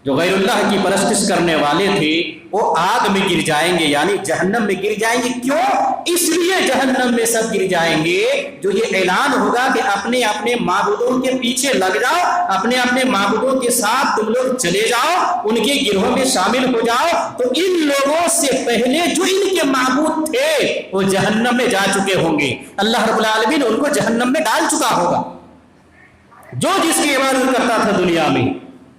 جو غیر اللہ کی پرستش کرنے والے تھے وہ آگ میں گر جائیں گے، یعنی جہنم میں گر جائیں گے۔ کیوں؟ اس لیے جہنم میں سب گر جائیں گے جو یہ اعلان ہوگا کہ اپنے اپنے معبودوں کے پیچھے لگ جاؤ، اپنے اپنے معبودوں کے ساتھ تم لوگ چلے جاؤ، ان کے گروہوں میں شامل ہو جاؤ۔ تو ان لوگوں سے پہلے جو ان کے معبود تھے وہ جہنم میں جا چکے ہوں گے، اللہ رب العالمین ان کو جہنم میں ڈال چکا ہوگا۔ جو جس کی عبادت کرتا تھا دنیا میں،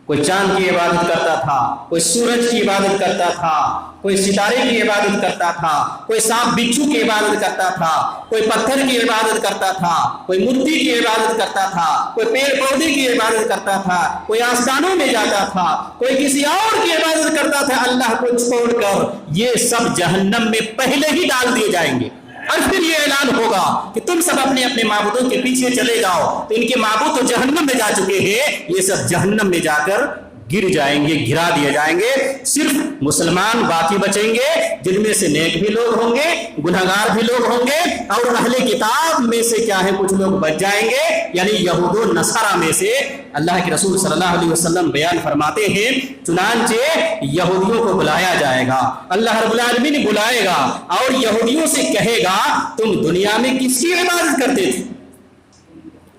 کوئی چاند کی عبادت کرتا تھا، کوئی سورج کی عبادت کرتا تھا، کوئی ستارے کی عبادت کرتا تھا، کوئی سانپ بچھو کی عبادت کرتا تھا، کوئی پتھر کی عبادت کرتا تھا، کوئی مٹی کی عبادت کرتا تھا، کوئی پیڑ پودے کی عبادت کرتا تھا، کوئی آستانوں میں جاتا تھا، کوئی کسی اور کی عبادت کرتا تھا اللہ کو چھوڑ کر۔ یہ سب جہنم میں پہلے ہی ڈال دیے جائیں گے، اور پھر یہ اعلان ہوگا کہ تم سب اپنے اپنے معبودوں کے پیچھے چلے جاؤ۔ تو ان کے معبود تو جہنم میں جا چکے ہیں، یہ سب جہنم میں جا کر گر جائیں گے، گرا دیے جائیں گے۔ صرف مسلمان باقی بچیں گے، جن میں سے نیک بھی لوگ ہوں گے، گنہگار بھی لوگ ہوں گے، اور اہل کتاب میں سے کیا ہے کچھ لوگ بچ جائیں گے، یعنی یہود و نصارہ میں سے۔ اللہ کے رسول صلی اللہ علیہ وسلم بیان فرماتے ہیں چنانچہ یہودیوں کو بلایا جائے گا، اللہ رب العالمین بلائے گا اور یہودیوں سے کہے گا تم دنیا میں کس کی عبادت کرتے تھے؟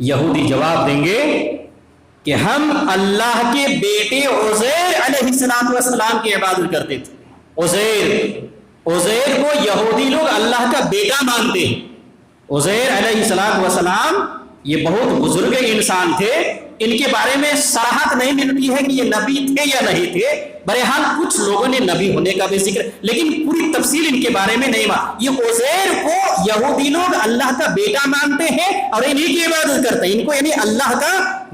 یہودی جواب دیں گے کہ ہم اللہ کے بیٹے عزیر علیہ السلام کی عبادت کرتے تھے۔ عزیر کو یہودی لوگ اللہ کا بیٹا مانتے ہیں۔ عزیر علیہ السلام یہ بہت بزرگ انسان تھے، ان کے بارے میں صراحت نہیں ملتی ہے کہ یہ نبی تھے یا نہیں تھے۔ بہرحال کچھ لوگوں نے نبی ہونے کا بھی ذکر، لیکن پوری تفصیل ان کے بارے میں نہیں مانتے۔ یہ عزیر کو یہودی لوگ اللہ کا بیٹا مانتے ہیں اور انہی کی عبادت کرتے ہیں، ان کو یعنی اللہ کا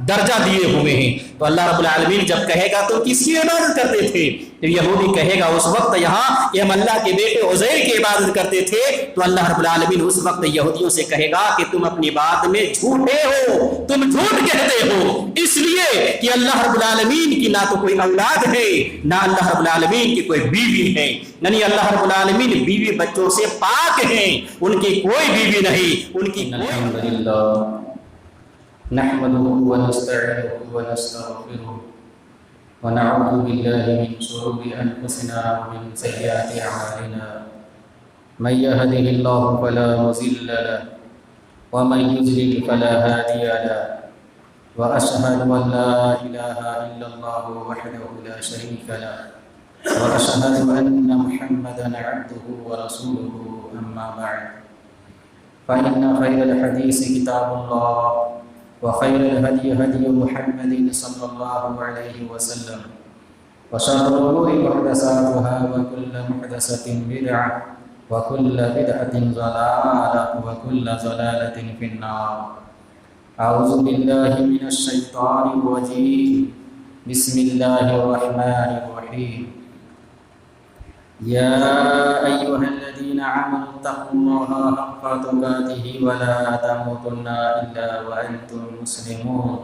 درجہ دیے ہوئے ہیں۔ تو اللہ رب العالمین جب کہے گا تو کس کی عبادت کرتے تھے، تو یہودی کہے گا اس وقت یہاں کہ ہم اللہ کے بیٹے عزیر کی عبادت کرتے تھے۔ تو اللہ رب العالمین اس وقت یہودیوں سے کہے گا کہ تم اپنی بات میں جھوٹے ہو، تم جھوٹ کہتے ہو، اس لیے کہ اللہ رب العالمین کی نہ تو کوئی اولاد ہے، نہ اللہ رب العالمین کی کوئی بیوی ہے، یعنی اللہ رب العالمین بیوی بچوں سے پاک ہیں، ان کی کوئی بیوی نہیں، ان کی الحمدللہ نحمده ونستعينه ونستغفره ونعوذ بالله من شرور أنفسنا ومن سيئات أعمالنا من يهده الله فلا مضل له ومن يضلل فلا هادي له وأشهد أن لا إله إلا الله وحده لا شريك له وأشهد أن محمدا عبده ورسوله أما بعد فإن خير الحديث كتاب الله وخير الهدي هدي محمد صلى الله عليه وسلم وشر الأمور محدثاتها وكل محدثة بدعة وكل بدعة ضلالة وكل ضلالة في النار۔ أعوذ بالله من الشيطان الرجيم، بسم الله الرحمن الرحيم۔ يا أيها الذين آمنوا اتقوا الله حق تقاته ولا تموتن إلا وأنتم مسلمون۔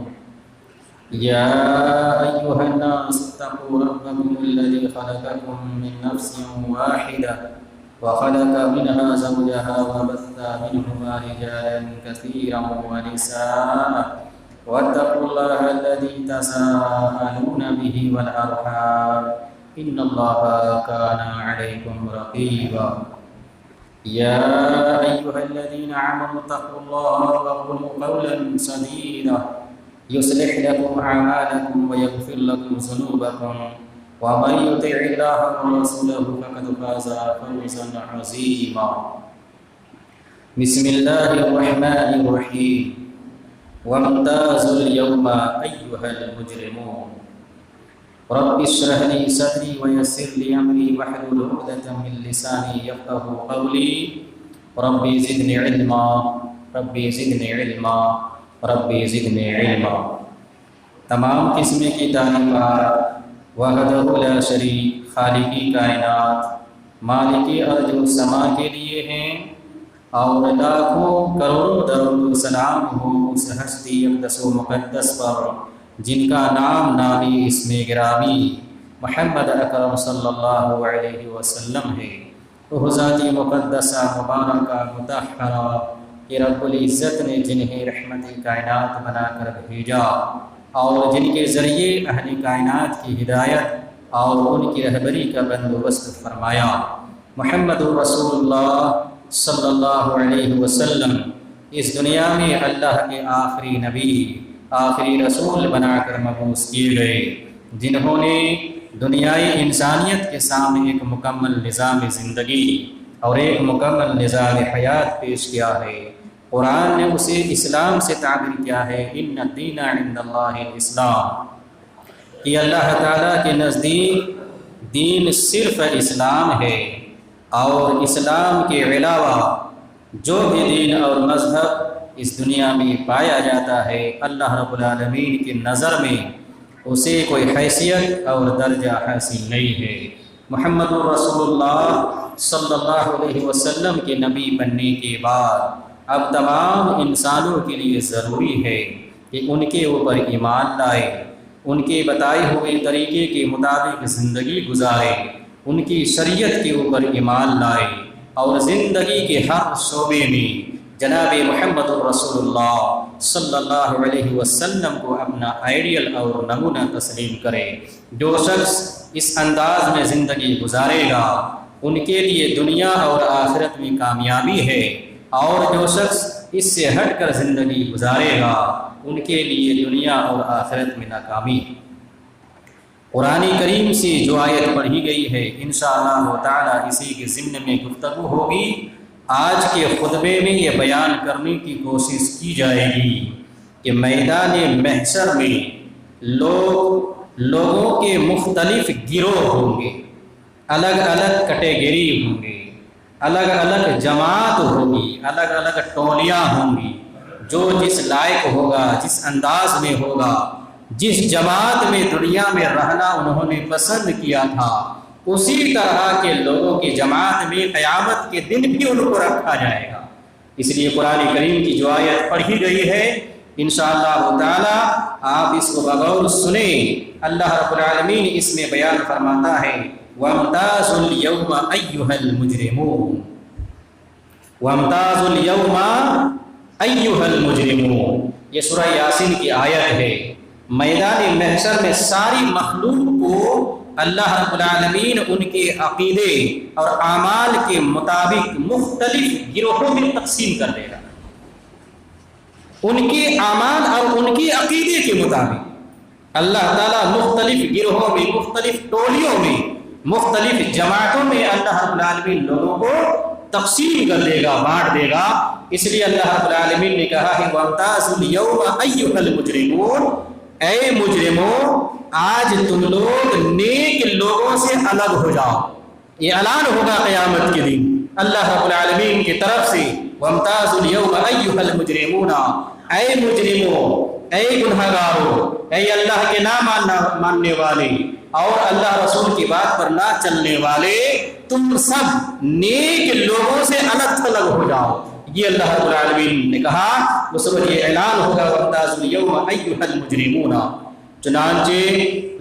يا أيها الناس اتقوا ربكم الذي خلقكم من نفس واحدة وخلق منها زوجها وبث منهما رجالا كثيرا ونساء واتقوا الله الذي تساءلون به والأرحام إن الله كان عليكم رقيبا۔ يا أيها الذين آمنوا اتقوا الله وقولوا قولا سديدا يصلح لكم أعمالكم ويغفر لكم ذنوبكم ومن يطع الله ورسوله فقد فاز فوزا عظيما۔ بسم الله الرحمن الرحيم۔ وامتازوا اليوم أيها المجرمون رب اشرح لي صدري ويسر لي امري واحلل عقدة من لساني يفقهوا قولي ربي زدني علما ربي زدني علما ربي زدنی علما۔ تمام قسم کی تعریفات وحدہ لا شریک خالقی کائنات مالکی ارض و سما کے لیے ہیں، اور لاکھوں کروڑوں درود و سلام ہو اس ہستی اقدس و مقدس پر جن کا نام نامی اسم گرامی محمد اکرم صلی اللہ علیہ وسلم ہے۔ وہ ذات مقدسہ مبارکہ مطہرہ کہ رب العزت نے جنہیں رحمت کائنات بنا کر بھیجا، اور جن کے ذریعے اہل کائنات کی ہدایت اور ان کی رہبری کا بندوبست فرمایا۔ محمد رسول اللہ صلی اللہ علیہ وسلم اس دنیا میں اللہ کے آخری نبی، آخری رسول بنا کر مبعوث کیے گئے، جنہوں نے دنیائی انسانیت کے سامنے ایک مکمل نظام زندگی اور ایک مکمل نظام حیات پیش کیا ہے۔ قرآن نے اسے اسلام سے تعبیر کیا ہے، ان الدین عند اللہ الاسلام، کہ اللہ تعالیٰ کے نزدیک دین صرف اسلام ہے، اور اسلام کے علاوہ جو بھی دین اور مذہب اس دنیا میں پایا جاتا ہے، اللہ رب العالمین کی نظر میں اسے کوئی حیثیت اور درجہ حاصل نہیں ہے۔ محمد رسول اللہ صلی اللہ علیہ وسلم کے نبی بننے کے بعد اب تمام انسانوں کے لیے ضروری ہے کہ ان کے اوپر ایمان لائے، ان کے بتائے ہوئے طریقے کے مطابق زندگی گزارے، ان کی شریعت کے اوپر ایمان لائے، اور زندگی کے ہر شعبے میں جناب محمد الرسول اللہ صلی اللہ علیہ وسلم کو اپنا آئیڈیل اور نمونہ تسلیم کرے۔ جو شخص اس انداز میں زندگی گزارے گا ان کے لیے دنیا اور آخرت میں کامیابی ہے، اور جو شخص اس سے ہٹ کر زندگی گزارے گا ان کے لیے دنیا اور آخرت میں ناکامی ہے۔ قرآن کریم سے جو آیت پڑھی گئی ہے انشاءاللہ تعالی اسی کے ضمن میں گفتگو ہوگی۔ آج کے خطبے میں یہ بیان کرنے کی کوشش کی جائے گی کہ میدان محشر میں لوگوں کے مختلف گروہ ہوں گے، الگ الگ کیٹیگری ہوں گے، الگ الگ جماعت ہوگی، الگ الگ ٹولیاں ہوں گی۔ جو جس لائق ہوگا، جس انداز میں ہوگا، جس جماعت میں دنیا میں رہنا انہوں نے پسند کیا تھا، اسی طرح کے لوگوں کی جماعت میں قیامت کے دن بھی ان کو رکھا جائے گا۔ اس لیے قرآن کریم کی جو آیت پڑھی گئی ہے انشاءاللہ تعالی آپ اس کو بغور سنیں۔ اللہ رب العالمین اس میں بیان فرماتا ہے وَامْتَازُوا الْيَوْمَ أَيُّهَا الْمُجْرِمُونَ، وَامْتَازُوا الْيَوْمَ أَيُّهَا الْمُجْرِمُونَ، یہ سورہ یاسین کی آیت ہے۔ میدان محشر میں ساری مخلوق کو اللہ رب العالمین ان کے عقیدے اور اعمال کے مطابق مختلف گروہوں میں تقسیم کر دے گا۔ ان کے اعمال اور ان کے عقیدے کے مطابق اللہ تعالیٰ مختلف گروہوں میں، مختلف ٹولیوں میں، مختلف جماعتوں میں اللہ رب العالمین لوگوں کو تقسیم کر دے گا، بانٹ دے گا۔ اس لیے اللہ رب العالمین نے کہا ہے وَامْتَازُوا الْيَوْمَ أَيُّهَا الْمُجْرِمُونَ، اے مجرموں آج تم لوگ نیک لوگوں سے الگ ہو جاؤ۔ یہ اعلان ہوگا قیامت کے دن اللہ رب العالمین کی طرف سے وَامْتَازُوا الْيَوْمَ أَيُّهَا الْمُجْرِمُونَ، اے مجرموں، اے گنہگاروں، اے اللہ کے نہ ماننے والے اور اللہ رسول کی بات پر نہ چلنے والے، تم سب نیک لوگوں سے الگ تھلگ ہو جاؤ۔ یہ اللہ رب العالمین نے کہا، اس وقت یہ اعلان ہوگا وَامْتَازُوا الْيَوْمَ أَيُّهَا الْمُجْرِمُونَ۔ چنانچہ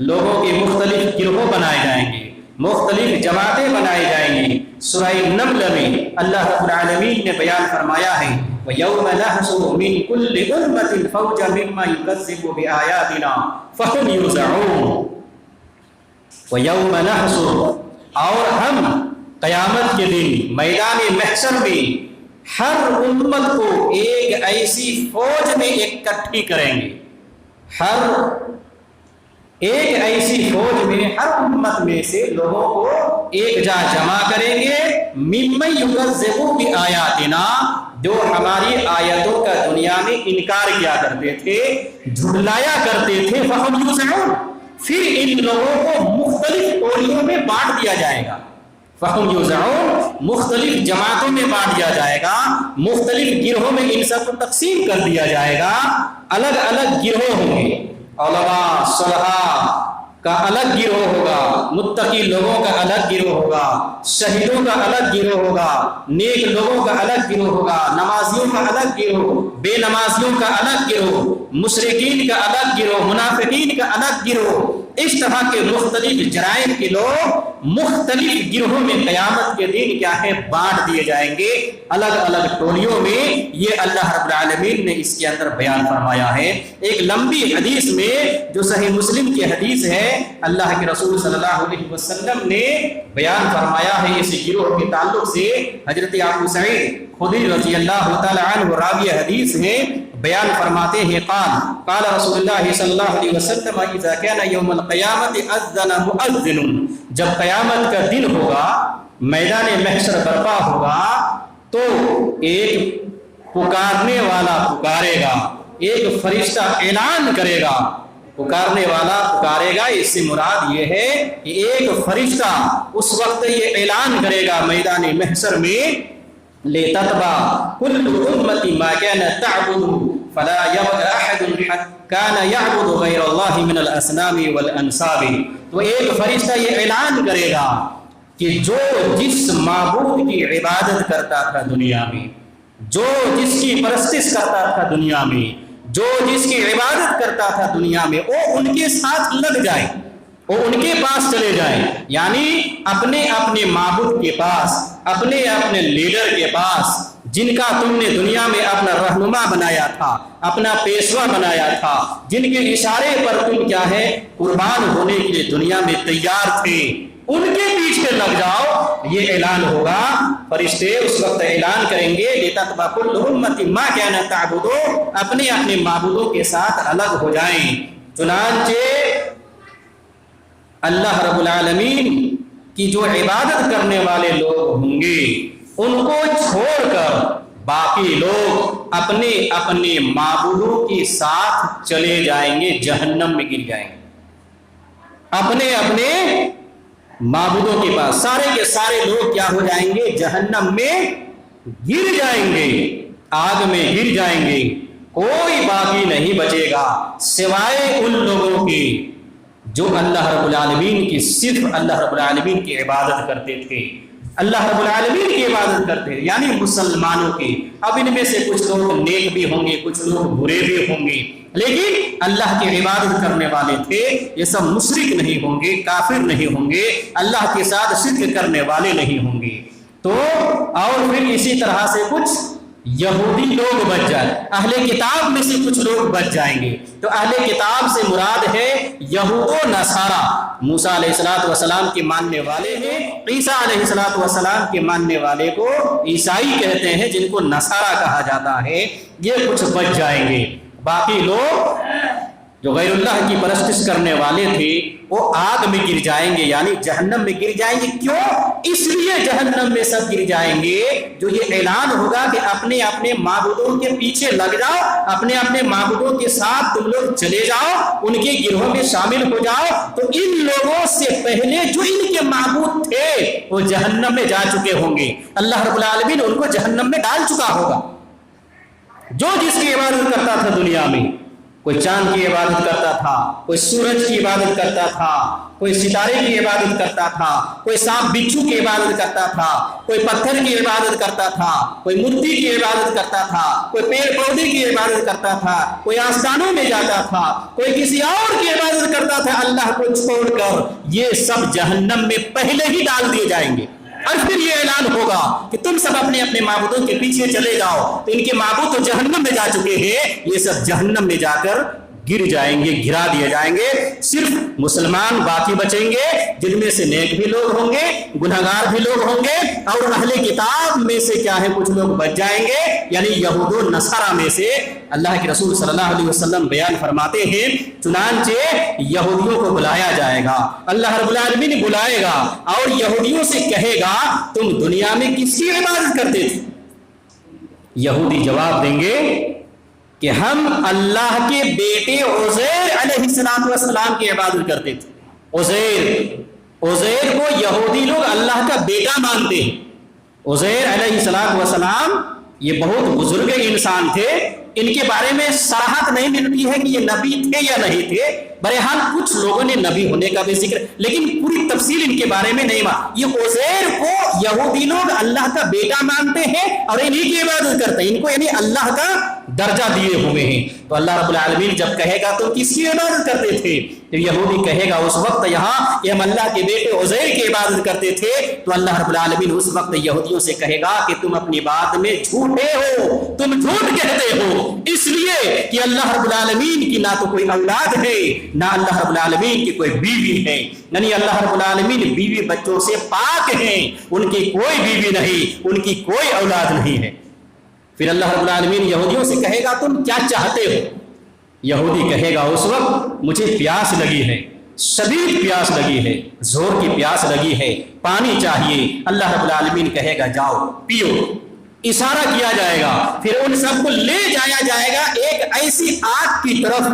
لوگوں کے مختلف گروہ بنائے جائیں گے، مختلف جماعتیں بنائی جائیں گی۔ سورہ نمل میں اللہ رب العالمین نے بیان فرمایا ہے وَيَوْمَ نَحْشُرُ مِنْ كُلِّ أُمَّةٍ فَوْجًا مِّمَّن يُكَذِّبُ بِآيَاتِنَا فَهُمْ يُوزَعُونَ۔ وَيَوْمَ نَحْشُرُ، اور ہم قیامت کے دن میدان محشر میں ہر امت کو ایک ایسی فوج میں اکٹھی کریں گے، ہر ایک ایسی فوج میں ہر امت میں سے لوگوں کو ایک جا جمع کریں گے ممن یکذبوا بآیاتنا، جو ہماری آیتوں کا دنیا میں انکار کیا کرتے تھے، جھٹلایا کرتے تھے۔ فہم یوزعون، پھر ان لوگوں کو مختلف ٹولیوں میں بانٹ دیا جائے گا۔ فہم یوزعون، مختلف جماعتوں میں بانٹ دیا جائے گا، مختلف گروہوں میں ان سب کو تقسیم کر دیا جائے گا۔ الگ الگ گروہ ہوں گے، علماء صلحاء کا الگ گروہ ہوگا، متقی لوگوں کا الگ گروہ ہوگا، شہیدوں کا الگ گروہ ہوگا، نیک لوگوں کا الگ گروہ ہوگا، نمازیوں کا الگ گروہ، بے نمازیوں کا الگ گروہ، مشرکین کا الگ گروہ، منافقین کا الگ گروہ۔ اس طرح کے مختلف جرائم کے لوگ مختلف گروہوں میں قیامت کے دن کیا ہے بانٹ دیے جائیں گے، الگ الگ ٹولیوں میں۔ یہ اللہ رب العالمین نے اس کے اندر بیان فرمایا ہے۔ ایک لمبی حدیث میں جو صحیح مسلم کی حدیث ہے، اللہ کے رسول صلی اللہ علیہ وسلم نے بیان فرمایا ہے اس گروہ کے تعلق سے۔ حضرت ابو سعید خدری رضی اللہ تعالی عنہ راوی حدیث ہیں، بیان فرماتے ہیں قال رسول اللہ صلی اللہ علیہ وسلم اذا كان يوم القیامة اذن مؤذن، جب قیامت کا دن ہوگا، میدان محشر برپا ہوگا، تو ایک پکارنے والا پکارے گا، ایک فرشتہ اعلان کرے گا۔ پکارنے والا پکارے گا، اس سے مراد یہ ہے کہ ایک فرشتہ اس وقت یہ اعلان کرے گا میدان محشر میں، لِتَتْبَعَ كُلُّ أُمَّةٍ مَا كَانَتْ تَعْبُدُ فَلَا يَبْقَ أَحَدٌ كَانَ يَعْبُدُ غَيْرَ اللَّهِ مِنَ الْأَصْنَامِ وَالْأَنْصَابِ۔ تو ایک فرشتہ یہ اعلان کرے گا کہ جو جس معبود کی عبادت کرتا تھا دنیا میں، جو جس کی پرستش کرتا تھا دنیا میں، جو جس کی عبادت کرتا تھا دنیا میں، وہ ان کے ساتھ لگ جائے، وہ ان کے پاس چلے جائیں، یعنی اپنے اپنے معبود کے پاس، اپنے اپنے لیڈر کے پاس، جن کا تم نے دنیا میں اپنا رہنما بنایا تھا، اپنا پیشوا بنایا تھا، جن کے اشارے پر تم کیا ہے قربان ہونے کے لیے دنیا میں تیار تھے، ان کے پیچھے لگ جاؤ۔ یہ اعلان ہوگا، فرشتے اس وقت اعلان کریں گے لِتَتْبَعَ كُلُّ أُمَّةٍ مَا كَانَتْ تَعْبُدُ، اپنے اپنے معبودوں کے ساتھ الگ ہو جائیں۔ چنانچہ اللہ رب العالمین کی جو عبادت کرنے والے لوگ ہوں گے، ان کو چھوڑ کر باقی لوگ اپنے اپنے معبودوں کے ساتھ چلے جائیں گے، جہنم میں گر جائیں گے، اپنے اپنے معبودوں کے پاس۔ سارے کے سارے لوگ کیا ہو جائیں گے؟ جہنم میں گر جائیں گے، آگ میں گر جائیں گے، کوئی باقی نہیں بچے گا سوائے ان لوگوں کے جو اللہ رب العالمین کی، صرف اللہ رب العالمین کی عبادت کرتے تھے، اللہ رب العالمین کی عبادت کرتے تھے، یعنی مسلمانوں کی۔ اب ان میں سے کچھ لوگ نیک بھی ہوں گے، کچھ لوگ برے بھی ہوں گے، لیکن اللہ کی عبادت کرنے والے تھے۔ یہ سب مشرک نہیں ہوں گے، کافر نہیں ہوں گے، اللہ کے ساتھ شرک کرنے والے نہیں ہوں گے۔ تو اور پھر اسی طرح سے کچھ یہودی لوگ بچ جائیں، اہل کتاب میں سے کچھ لوگ بچ جائیں گے۔ تو اہل کتاب سے مراد ہے یہود و نصارہ، موسیٰ علیہ السلام کے ماننے والے ہیں، عیسیٰ علیہ السلام کے ماننے والے کو عیسائی کہتے ہیں، جن کو نصارہ کہا جاتا ہے۔ یہ کچھ بچ جائیں گے، باقی لوگ جو غیر اللہ کی پرستش کرنے والے تھے وہ آگ میں گر جائیں گے، یعنی جہنم میں گر جائیں گے۔ کیوں؟ اس لیے جہنم میں سب گر جائیں گے جو یہ اعلان ہوگا کہ اپنے اپنے معبودوں کے پیچھے لگ جاؤ، اپنے اپنے معبودوں کے ساتھ تم لوگ چلے جاؤ، ان کے گروہ میں شامل ہو جاؤ۔ تو ان لوگوں سے پہلے جو ان کے معبود تھے وہ جہنم میں جا چکے ہوں گے، اللہ رب العالمین ان کو جہنم میں ڈال چکا ہوگا۔ جو جس کی عبادت کرتا تھا دنیا میں، کوئی چاند کی عبادت کرتا تھا، کوئی سورج کی عبادت کرتا تھا، کوئی ستارے کی عبادت کرتا تھا، کوئی سانپ بچھو کی عبادت کرتا تھا، کوئی پتھر کی عبادت کرتا تھا، کوئی مورتی کی عبادت کرتا تھا، کوئی پیڑ پودے کی عبادت کرتا تھا، کوئی آستانوں میں جاتا تھا، کوئی کسی اور کی عبادت کرتا تھا اللہ کو چھوڑ کر۔ یہ سب جہنم میں پہلے ہی ڈال دیے جائیں گے، اور پھر یہ اعلان ہوگا کہ تم سب اپنے اپنے معبودوں کے پیچھے چلے جاؤ۔ تو ان کے معبود تو جہنم میں جا چکے ہیں، یہ سب جہنم میں جا کر گر جائیں گے، گرا دیے جائیں گے۔ صرف مسلمان باقی بچیں گے، جن میں سے نیک بھی لوگ ہوں گے، گنہگار بھی لوگ ہوں گے، اور اہل کتاب میں سے کیا ہے کچھ لوگ بچ جائیں گے، یعنی یہود و نصارہ میں سے۔ اللہ کے رسول صلی اللہ علیہ وسلم بیان فرماتے ہیں چنانچہ یہودیوں کو بلایا جائے گا، اللہ رب العالمین بلائے گا اور یہودیوں سے کہے گا تم دنیا میں کس کی عبادت کرتے تھے؟ یہودی جواب دیں گے کہ ہم اللہ کے بیٹے عزیر علیہ السلام کی عبادت کرتے تھے۔ عزیر کو یہودی لوگ اللہ کا بیٹا مانتے ہیں۔ عزیر علیہ السلام یہ بہت بزرگ انسان تھے، ان کے بارے میں صراحت نہیں ملتی ہے کہ یہ نبی تھے یا نہیں تھے۔ بہرحال کچھ لوگوں نے نبی ہونے کا بھی ذکر، لیکن پوری تفصیل ان کے بارے میں نہیں مانا۔ یہ عزیر کو یہودی لوگ اللہ کا بیٹا مانتے ہیں اور انہی کی عبادت کرتے ہیں، ان کو یعنی اللہ کا درجہ دیے ہوئے ہیں. تو اللہ رب العالمین جب کہے گا تم کس کی عبادت کرتے تھے, تو یہودی کہے گا اس وقت یہاں کہ ہم اللہ کے بیٹے عزیر کی عبادت کرتے تھے. تو اللہ رب العالمین اس وقت یہودیوں سے کہے گا کہ تم اپنی بات میں جھوٹے ہو, تم جھوٹ کہتے ہو, اس لیے کہ اللہ رب العالمین کی نہ تو کوئی اولاد ہے نہ اللہ رب العالمین کی کوئی بیوی ہے. یعنی اللہ رب العالمین بیوی بچوں سے پاک ہیں, ان کی کوئی بیوی نہیں, ان کی کوئی اولاد نہیں ہے. پھر اللہ رب العالمین یہودیوں سے کہے گا تم کیا چاہتے ہو. یہودی کہے گا اس وقت مجھے پیاس لگی ہے, شدید پیاس لگی ہے, زور کی پیاس لگی ہے, پانی چاہیے. اللہ رب العالمین کہے گا جاؤ پیو. اشارہ کیا جائے گا, پھر ان سب کو لے جایا جائے گا ایک ایسی آگ کی طرف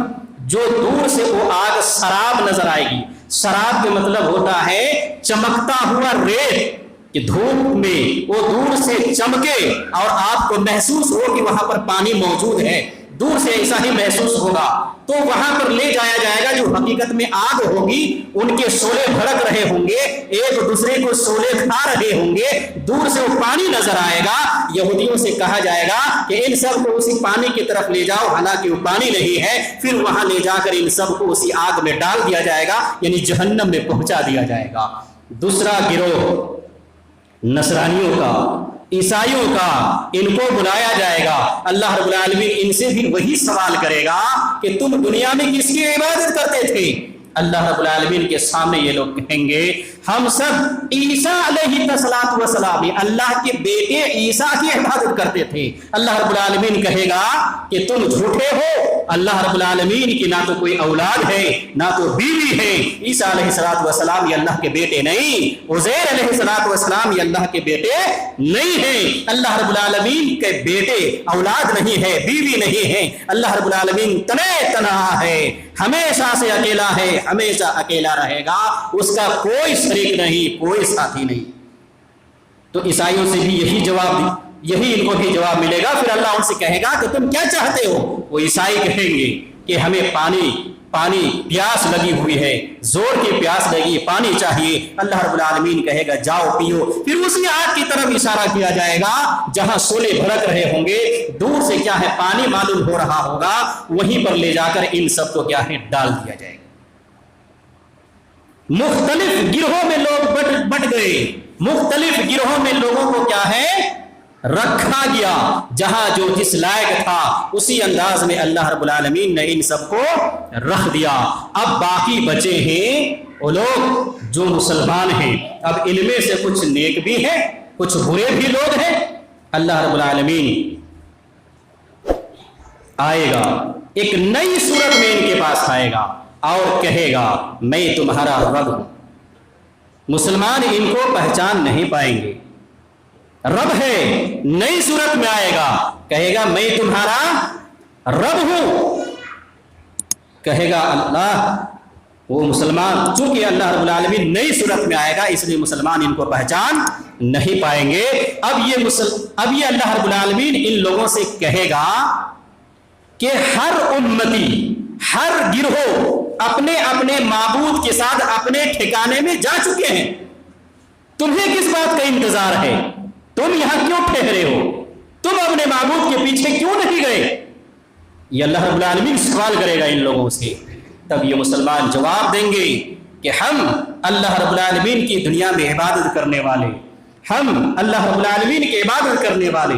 جو دور سے وہ آگ سراب نظر آئے گی. سراب کا مطلب ہوتا ہے چمکتا ہوا ریت, کہ دھوپ میں وہ دور سے چمکے اور آپ کو محسوس ہو کہ وہاں پر پانی موجود ہے. دور سے ایسا ہی محسوس ہوگا. تو وہاں پر لے جایا جائے گا, جو حقیقت میں آگ ہوگی. ان کے شعلے بھڑک رہے ہوں گے, ایک دوسرے کو شعلے کھا رہے ہوں گے, دور سے وہ پانی نظر آئے گا. یہودیوں سے کہا جائے گا کہ ان سب کو اسی پانی کی طرف لے جاؤ, حالانکہ وہ پانی نہیں ہے. پھر وہاں لے جا کر ان سب کو اسی آگ میں ڈال دیا جائے گا, یعنی جہنم میں پہنچا دیا جائے گا. دوسرا گروہ نصرانیوں کا, عیسائیوں کا, ان کو بلایا جائے گا. اللہ رب العالمین ان سے بھی وہی سوال کرے گا کہ تم دنیا میں کس کی عبادت کرتے تھے. اللہ رب العالمین کے سامنے یہ لوگ کہیں گے ہم سب عیسیٰ علیہ الصلوۃ والسلام, اللہ کے بیٹے عیسیٰ کی عبادت کرتے تھے. اللہ رب العالمین کہے گا کہ تم جھوٹے ہو, اللہ رب العالمین کی نہ تو کوئی اولاد ہے نہ تو بیوی ہے. عیسیٰ علیہ الصلوۃ والسلام یہ اللہ کے بیٹے نہیں, عزیر علیہ الصلوۃ والسلام یہ اللہ کے بیٹے نہیں ہیں. اللہ رب العالمین کے بیٹے اولاد نہیں ہے, بیوی نہیں ہے. اللہ رب العالمین تنہا ہے, ہمیشہ سے اکیلا ہے, ہمیشہ اکیلا رہے گا, اس کا کوئی شریک نہیں, کوئی ساتھی نہیں. تو عیسائیوں سے بھی یہی ان کو بھی جواب ملے گا. پھر اللہ ان سے کہے گا کہ تم کیا چاہتے ہو. وہ عیسائی کہیں گے کہ ہمیں پانی پیاس لگی ہوئی ہے, زور کی پیاس لگی, پانی چاہیے. اللہ رب العالمین کہے گا جاؤ پیو. پھر اسی آگ کی طرف اشارہ کیا جائے گا جہاں شعلے بھڑک رہے ہوں گے, دور سے کیا ہے پانی معلوم ہو رہا ہوگا, وہیں پر لے جا کر ان سب کو کیا ہے ڈال دیا جائے گا. مختلف گروہوں میں لوگ بٹ گئے, مختلف گروہوں میں لوگوں کو کیا ہے رکھا گیا. جہاں جو جس لائق تھا اسی انداز میں اللہ رب العالمین نے ان سب کو رکھ دیا. اب باقی بچے ہیں وہ لوگ جو مسلمان ہیں. اب ان میں سے کچھ نیک بھی ہیں, کچھ برے بھی لوگ ہیں. اللہ رب العالمین آئے گا, ایک نئی صورت میں ان کے پاس آئے گا اور کہے گا میں تمہارا رب ہوں. مسلمان ان کو پہچان نہیں پائیں گے. رب ہے, نئی صورت میں آئے گا, کہے گا میں تمہارا رب ہوں. کہے گا اللہ, وہ مسلمان چونکہ اللہ رب العالمین نئی صورت میں آئے گا اس لیے مسلمان ان کو پہچان نہیں پائیں گے. اب یہ اللہ رب العالمین ان لوگوں سے کہے گا کہ ہر امتی, ہر گروہ اپنے اپنے معبود کے ساتھ اپنے ٹھکانے میں جا چکے ہیں. تمہیں کس بات کا انتظار ہے؟ تم یہاں کیوں ٹھہرے ہو؟ تم اپنے معبود کے پیچھے کیوں نہیں گئے؟ یہ اللہ رب العالمین سوال کرے گا ان لوگوں سے. تب یہ مسلمان جواب دیں گے کہ ہم اللہ رب العالمین کی دنیا میں عبادت کرنے والے, ہم اللہ رب العالمین کی عبادت کرنے والے,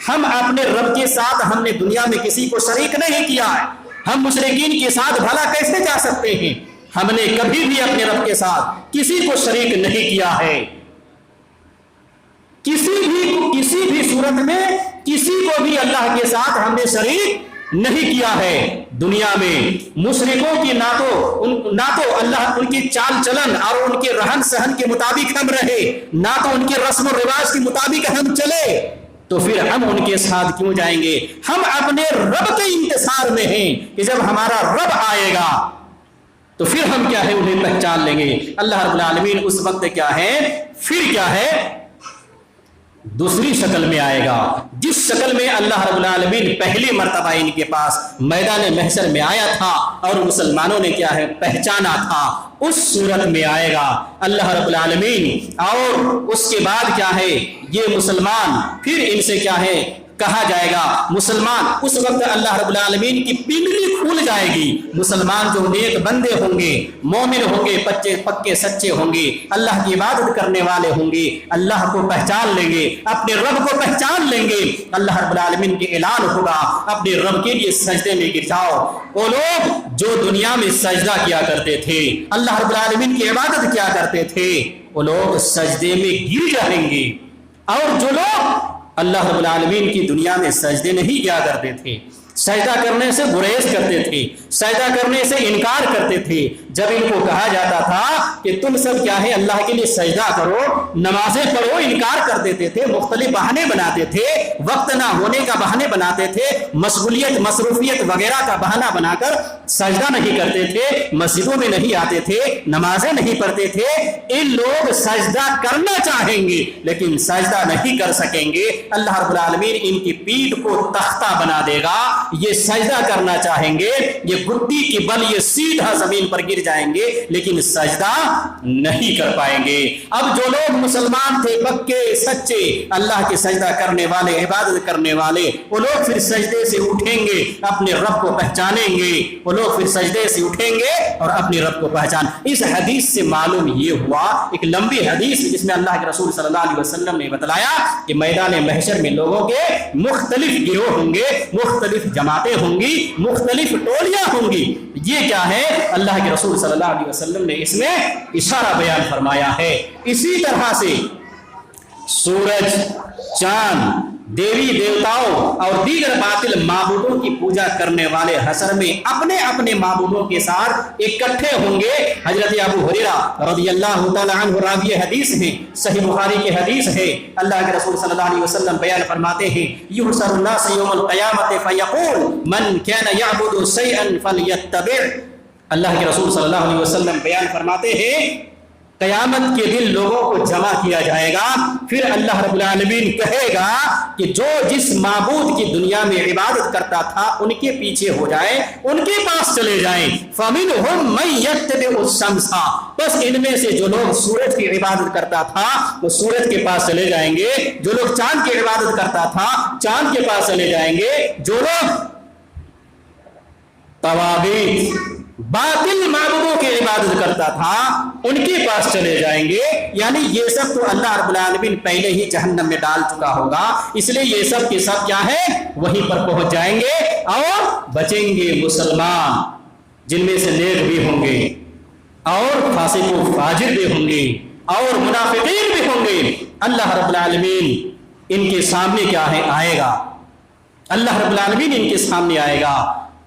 ہم اپنے رب کے ساتھ ہم نے دنیا میں کسی کو شریک نہیں کیا ہے. ہم مشرکین کے ساتھ بھلا کیسے جا سکتے ہیں؟ ہم نے کبھی بھی اپنے رب کے ساتھ کسی کو شریک نہیں کیا ہے. کسی بھی صورت میں کسی کو بھی اللہ کے ساتھ ہم نے شریک نہیں کیا ہے. دنیا میں مشرکوں کی نہ تو اللہ ان کی چال چلن اور ان کے رہن سہن کے مطابق ہم رہے, نہ تو ان کے رسم و رواج کے مطابق ہم چلے. تو پھر ہم ان کے ساتھ کیوں جائیں گے؟ ہم اپنے رب کے انتظار میں ہیں کہ جب ہمارا رب آئے گا تو پھر ہم کیا ہے انہیں پہچان لیں گے. اللہ رب العالمین اس وقت کیا ہے, پھر کیا ہے دوسری شکل میں آئے گا, جس شکل میں اللہ رب العالمین پہلی مرتبہ ان کے پاس میدان محشر میں آیا تھا اور مسلمانوں نے کیا ہے پہچانا تھا, اس صورت میں آئے گا اللہ رب العالمین. اور اس کے بعد کیا ہے یہ مسلمان پھر ان سے کیا ہے کہا جائے گا مسلمان، اس وقت اللہ رب العالمین کی پنڈلی کھل جائے گی۔ مسلمان جو نیک بندے ہوں گے، مومن ہوں گے، پکے سچے ہوں گے، اللہ کی عبادت کرنے والے ہوں گے، اللہ کو پہچان لیں گے، اپنے رب کو پہچان لیں گے، اللہ رب العالمین کے اعلان ہوگا اپنے رب کے لیے سجدے میں گر جاؤ۔ وہ لوگ جو دنیا میں سجدہ کیا کرتے تھے، اللہ رب العالمین کی عبادت کیا کرتے تھے، وہ لوگ سجدے میں گر جائیں گے، اور جو لوگ اللہ رب العالمین کی دنیا میں سجدے نہیں کیا کرتے تھے، سجدہ کرنے سے گریز کرتے تھے، سجدہ کرنے سے انکار کرتے تھے، جب ان کو کہا جاتا تھا کہ تم سب کیا ہے اللہ کے لیے سجدہ کرو، نمازیں پڑھو، انکار کر دیتے تھے، مختلف بہانے بناتے تھے، وقت نہ ہونے کا بہانے بناتے تھے، مشغولیت مصروفیت وغیرہ کا بہانہ بنا کر سجدہ نہیں کرتے تھے، مسجدوں میں نہیں آتے تھے، نمازیں نہیں پڑھتے تھے۔ ان لوگ سجدہ کرنا چاہیں گے لیکن سجدہ نہیں کر سکیں گے، اللہ رب العالمین ان کی پیٹھ کو تختہ بنا دے گا۔ یہ سجدہ کرنا چاہیں گے، یہ گدی کی بل یہ سیدھا زمین پر گر جائیں گے لیکن سجدہ نہیں کر پائیں گے۔ اب جو لوگ مسلمان تھے، پکے سچے، اللہ کے سجدہ کرنے والے، عبادت کرنے والے، وہ لوگ پھر سجدے سے اٹھیں گے، اپنے رب کو پہچانیں گے، وہ لوگ پھر سجدے سے اٹھیں گے اور اپنے رب کو پہچان۔ اس حدیث سے معلوم یہ ہوا، ایک لمبی حدیث جس میں اللہ کے رسول صلی اللہ علیہ وسلم نے بتلایا کہ میدان محشر میں لوگوں کے مختلف گروہ ہوں گے، مختلف جماعتیں ہوں گی، مختلف ٹولیاں ہوں گی۔ یہ کیا ہے؟ اللہ کے رسول صلی اللہ علیہ وسلم نے اس میں اشارہ بیان فرمایا ہے۔ اسی طرح سے سورج، چاند، دیوی دیوتاؤں اور دیگر باطل معبودوں کی پوجا کرنے والے حشر میں اپنے اپنے معبودوں کے ساتھ اکٹھے ہوں گے۔ حضرت ابو ہریرہ رضی اللہ تعالی عنہ راوی حدیث ہیں، صحیح بخاری کی حدیث ہے، اللہ کے رسول صلی اللہ علیہ وسلم بیان فرماتے ہیں یحشر الناس یوم القیامت فیقول من کان یعبد شیئا فلیتبع۔ اللہ کے رسول صلی اللہ علیہ وسلم بیان فرماتے ہیں قیامت کے دن لوگوں کو جمع کیا جائے گا، پھر اللہ رب العالمین کہے گا کہ جو جس معبود کی دنیا میں عبادت کرتا تھا ان کے پیچھے ہو جائیں، ان کے پاس چلے جائیں۔ فَمِنْهُمْ مَنْ يَتَّبِعُ الشَّمْسَ، بس ان میں سے جو لوگ سورج کی عبادت کرتا تھا وہ سورج کے پاس چلے جائیں گے، جو لوگ چاند کی عبادت کرتا تھا چاند کے پاس چلے جائیں گے، جو لوگ طواغیت باطل معبودوں کی عبادت کرتا تھا ان کے پاس چلے جائیں گے۔ یعنی یہ سب تو اللہ رب العالمین پہلے ہی جہنم میں ڈال چکا ہوگا، اس لیے یہ سب کے سب کیا ہے وہیں پر پہنچ جائیں گے، اور بچیں گے مسلمان جن میں سے نیک بھی ہوں گے اور فاسق و فاجر بھی ہوں گے اور منافقین بھی ہوں گے۔ اللہ رب العالمین ان کے سامنے کیا ہے آئے گا، اللہ رب العالمین ان کے سامنے آئے گا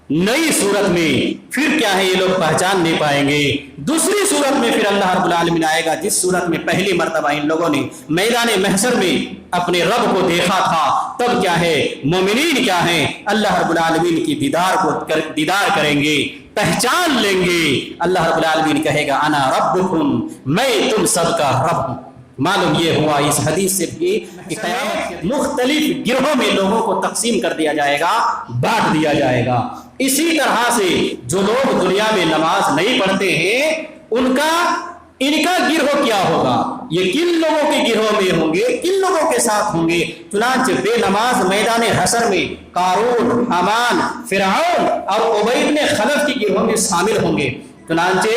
نئی صورت میں، پھر کیا ہے یہ لوگ پہچان نہیں پائیں گے۔ دوسری صورت میں پھر اللہ رب العالمین آئے گا جس صورت میں پہلی مرتبہ ان لوگوں نے میدان محشر میں اپنے رب کو دیکھا تھا، تب کیا ہے مومنین کیا ہے اللہ رب العالمین کی دیدار کریں گے، پہچان لیں گے۔ اللہ رب العالمین کہے گا انا ربکم، میں تم سب کا رب ہوں۔ معلوم یہ ہوا اس حدیث سے بھی کہ قیامت کے مختلف گروہوں میں لوگوں کو تقسیم کر دیا جائے گا، بانٹ دیا جائے گا۔ اسی طرح سے جو لوگ دنیا میں نماز نہیں پڑھتے ہیں ان کا گروہ کیا ہوگا، یہ کن لوگوں کے گروہ میں ہوں گے، کن لوگوں کے ساتھ ہوں گے؟ چنانچہ بے نماز میدان حشر میں قارون، حامان، فرعون اور ابی بن خلف کے گروہ میں شامل ہوں گے۔ چنانچہ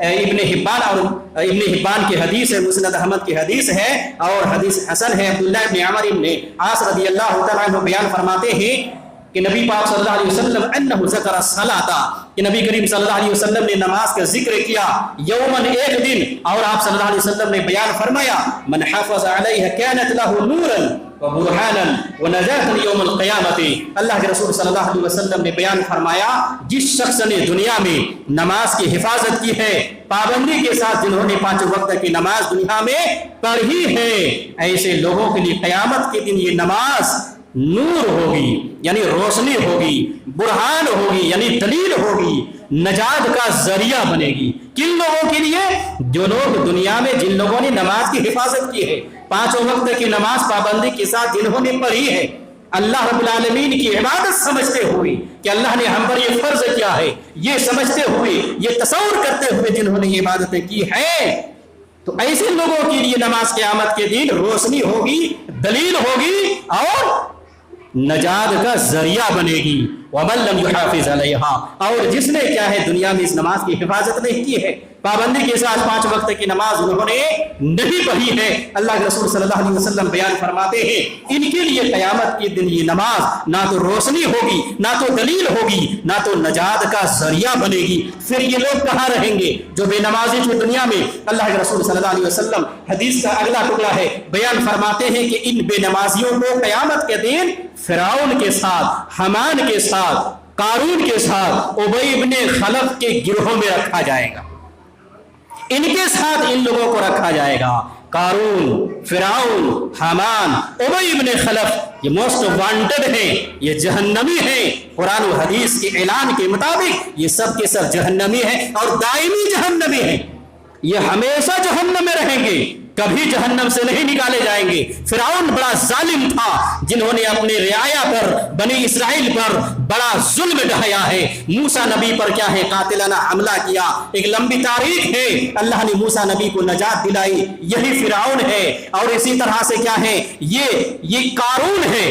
ابن حبان کی حدیث ہے، مسند احمد کی حدیث ہے اور حدیث حسن ہے، عبداللہ ابن عمر ابن عاص رضی اللہ تعالیٰ عنہ بیان فرماتے ہیں کہ نبی پاک صلی اللہ علیہ وسلم انہ ذکر الصلاۃ، کہ نبی کریم صلی اللہ علیہ وسلم نے نماز کا ذکر کیا یومن ایک دن، اور آپ صلی اللہ علیہ وسلم نے بیان فرمایا من حافظ علیہ کانت له نورا وبرهانا ونجاة یوم القیامت۔ اللہ کے رسول صلی اللہ علیہ وسلم نے بیان فرمایا جس شخص نے دنیا میں نماز کی حفاظت کی ہے پابندی کے ساتھ، جنہوں نے 5 وقت کی نماز دنیا میں پڑھی ہے، ایسے لوگوں کے لیے قیامت کے دن یہ نماز نور ہوگی یعنی روشنی ہوگی، برہان ہوگی یعنی دلیل ہوگی، نجات کا ذریعہ بنے گی۔ کن لوگوں کے لیے؟ جو لوگ دنیا میں جن لوگوں نے نماز کی حفاظت کی ہے، 5 وقت کی نماز پابندی کے ساتھ جنہوں نے پڑھی ہے، اللہ رب العالمین کی عبادت سمجھتے ہوئے کہ اللہ نے ہم پر یہ فرض کیا ہے، یہ سمجھتے ہوئے، یہ تصور کرتے ہوئے جنہوں نے یہ عبادتیں کی ہیں، تو ایسے لوگوں کے لیے نماز قیامت کے دن روشنی ہوگی، دلیل ہوگی اور نجات کا ذریعہ بنے گی. وَمَن لَّمْ يُحَافِظْ عَلَيْهَا، اور جس نے کیا ہے دنیا میں اس نماز کی حفاظت نہیں کی ہے، پابندی کے ساتھ 5 وقت کی نماز انہوں نے نہیں پڑھی ہے. اللہ کے رسول صلی اللہ علیہ وسلم بیان فرماتے ہیں ان کے لیے قیامت کے دن یہ نماز نہ تو روشنی ہوگی، نہ تو دلیل ہوگی، نہ تو نجات کا ذریعہ بنے گی. پھر یہ لوگ کہاں رہیں گے جو بے نمازی جو دنیا میں؟ اللہ کے رسول صلی اللہ علیہ وسلم حدیث کا اگلا ٹکڑا ہے، بیان فرماتے ہیں کہ ان بے نمازیوں کو قیامت کے دن فرعون کے ساتھ، حمان کے ساتھ، قارون کے ساتھ، ابی ابن خلف کے گروہوں میں رکھا جائے گا. ان کے ساتھ ان لوگوں کو رکھا جائے گا. قارون، فرعون، حامان، ابی ابن خلف یہ موسٹ وانٹڈ ہیں، یہ جہنمی ہیں. قرآن و حدیث کے اعلان کے مطابق یہ سب کے سب جہنمی ہیں اور دائمی جہنمی ہیں. یہ ہمیشہ جہنم میں رہیں گے، کبھی جہنم سے نہیں نکالے جائیں گے. فرعون بڑا ظالم تھا جنہوں نے اپنے رعایا پر، بنی اسرائیل پر بڑا ظلم ڈھایا ہے. موسیٰ نبی پر کیا ہے قاتلانہ حملہ کیا. ایک لمبی تاریخ ہے، اللہ نے موسیٰ نبی کو نجات دلائی، یہی فرعون ہے. اور اسی طرح سے کیا ہے یہ قارون ہے،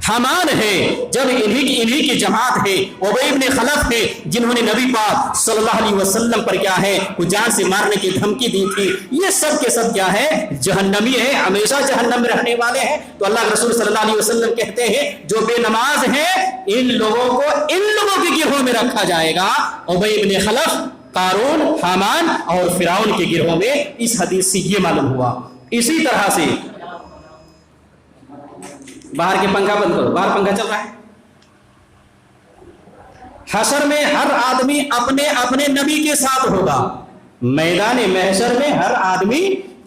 حمان ہے، جب انہی کی جماعت ہے، ابی ابن خلف ہے جنہوں نے نبی پاک صلی اللہ علیہ وسلم پر کیا ہے وہ جان سے مارنے کی دھمکی دی تھی. یہ سب کے سب کیا ہے جہنمی ہے، ہمیشہ جہنم میں رہنے والے ہیں. تو اللہ کے رسول صلی اللہ علیہ وسلم کہتے ہیں جو بے نماز ہیں ان لوگوں کو ان لوگوں کے گروہ میں رکھا جائے گا، ابی ابن خلف، قارون، حامان اور فرعون کے گروہ میں. اس حدیث سے یہ معلوم ہوا. اسی طرح سے باہر کے پنکھا بند کرو، باہر پنکھا چل رہا ہے. حشر میں ہر آدمی اپنے اپنے نبی کے ساتھ ہوگا. میدان محشر میں ہر آدمی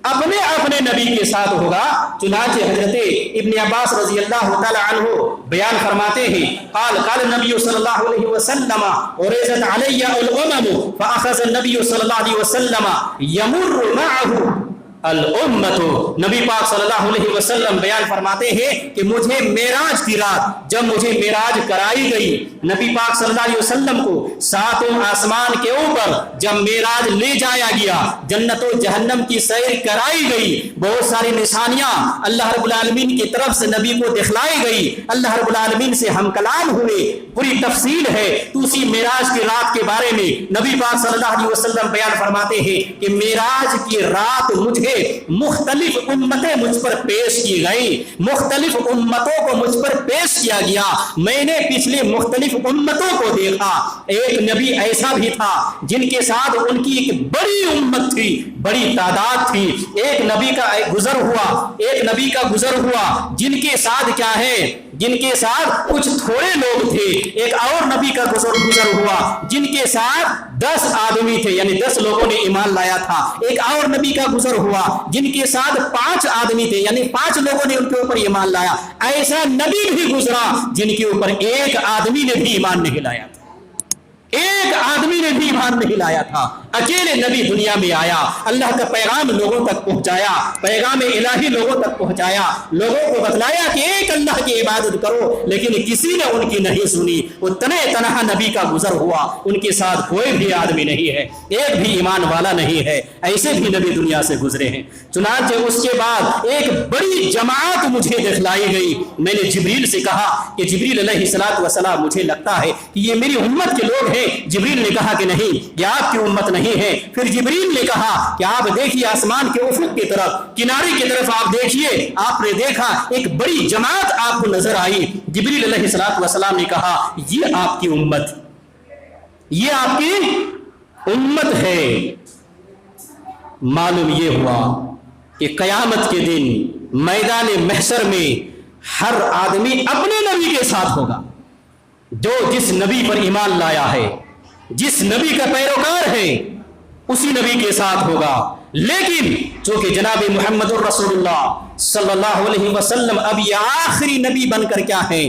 اپنے اپنے نبی کے ساتھ ہوگا. چنانچہ حضرت ابن عباس رضی اللہ تعالی عنہ بیان فرماتے ہیں قال النبی صلی اللہ علیہ وسلم ورزت علی الامم فاخذ النبی صلی اللہ علیہ وسلم یمر معه الامت. نبی پاک صلی اللہ علیہ وسلم بیان فرماتے ہیں کہ مجھے معراج کی رات جب مجھے معراج کرائی گئی، نبی پاک صلی اللہ علیہ وسلم کو 7 آسمان کے اوپر جب معراج لے جایا گیا، جنت و جہنم کی سیر کرائی گئی، بہت ساری نشانیاں اللہ رب العالمین کی طرف سے نبی کو دکھلائی گئی، اللہ رب العالمین سے ہم کلام ہوئے، پوری تفصیل ہے. تو اسی معراج کی رات کے بارے میں نبی پاک صلی اللہ علیہ وسلم بیان فرماتے ہیں کہ معراج کی رات مجھے مختلف امتیں مجھ پر پیش کی گئی، مختلف امتوں کو مجھ پر پیش کیا گیا. میں نے پچھلے مختلف امتوں کو دیکھا. ایک نبی ایسا بھی تھا جن کے ساتھ ان کی ایک بڑی امت تھی، بڑی تعداد تھی. ایک نبی کا گزر ہوا جن کے ساتھ کیا ہے جن کے ساتھ کچھ تھوڑے لوگ تھے. ایک اور نبی کا گزر ہوا جن کے ساتھ 10 آدمی تھے، یعنی 10 لوگوں نے ایمان لایا تھا. ایک اور نبی کا گزر ہوا جن کے ساتھ 5 آدمی تھے، یعنی 5 لوگوں نے ان کے اوپر ایمان لایا. ایسا نبی بھی گزرا جن کے اوپر ایک آدمی نے بھی ایمان نہیں لایا تھا. ایک آدمی نے بھی ایمان نہیں لایا تھا. اکیلے نبی دنیا میں آیا، اللہ کا پیغام لوگوں تک پہنچایا، پیغام الہی لوگوں تک پہنچایا، لوگوں کو بتلایا کہ ایک اللہ کی عبادت کرو، لیکن کسی نے ان کی نہیں سنی. وہ تنہا نبی کا گزر ہوا، ان کے ساتھ کوئی بھی آدمی نہیں ہے، ایک بھی ایمان والا نہیں ہے. ایسے بھی نبی دنیا سے گزرے ہیں. چنانچہ اس کے بعد ایک بڑی جماعت مجھے دکھلائی گئی. میں نے جبریل سے کہا کہ جبریل علیہ الصلوۃ والسلام مجھے لگتا ہے کہ یہ میری امت کے لوگ ہیں. جبریل نے کہا کہ نہیں، یہ آپ کی امت نہیں ہے. پھر جبریل نے کہا کہ آپ دیکھیے آسمان کے افق کی طرف، کنارے کی طرف آپ دیکھیے. آپ نے دیکھا ایک بڑی جماعت آپ کو نظر آئی. جبریل علیہ الصلوۃ والسلام نے کہا یہ آپ کی امت، یہ آپ کی امت ہے. معلوم یہ ہوا کہ قیامت کے دن میدان محشر میں ہر آدمی اپنے نبی کے ساتھ ہوگا. جو جس نبی پر ایمان لایا ہے، جس نبی کا پیروکار ہے، اسی نبی کے ساتھ ہوگا. لیکن چونکہ جناب محمد الرسول اللہ صلی اللہ علیہ وسلم اب یہ آخری نبی بن کر کیا ہیں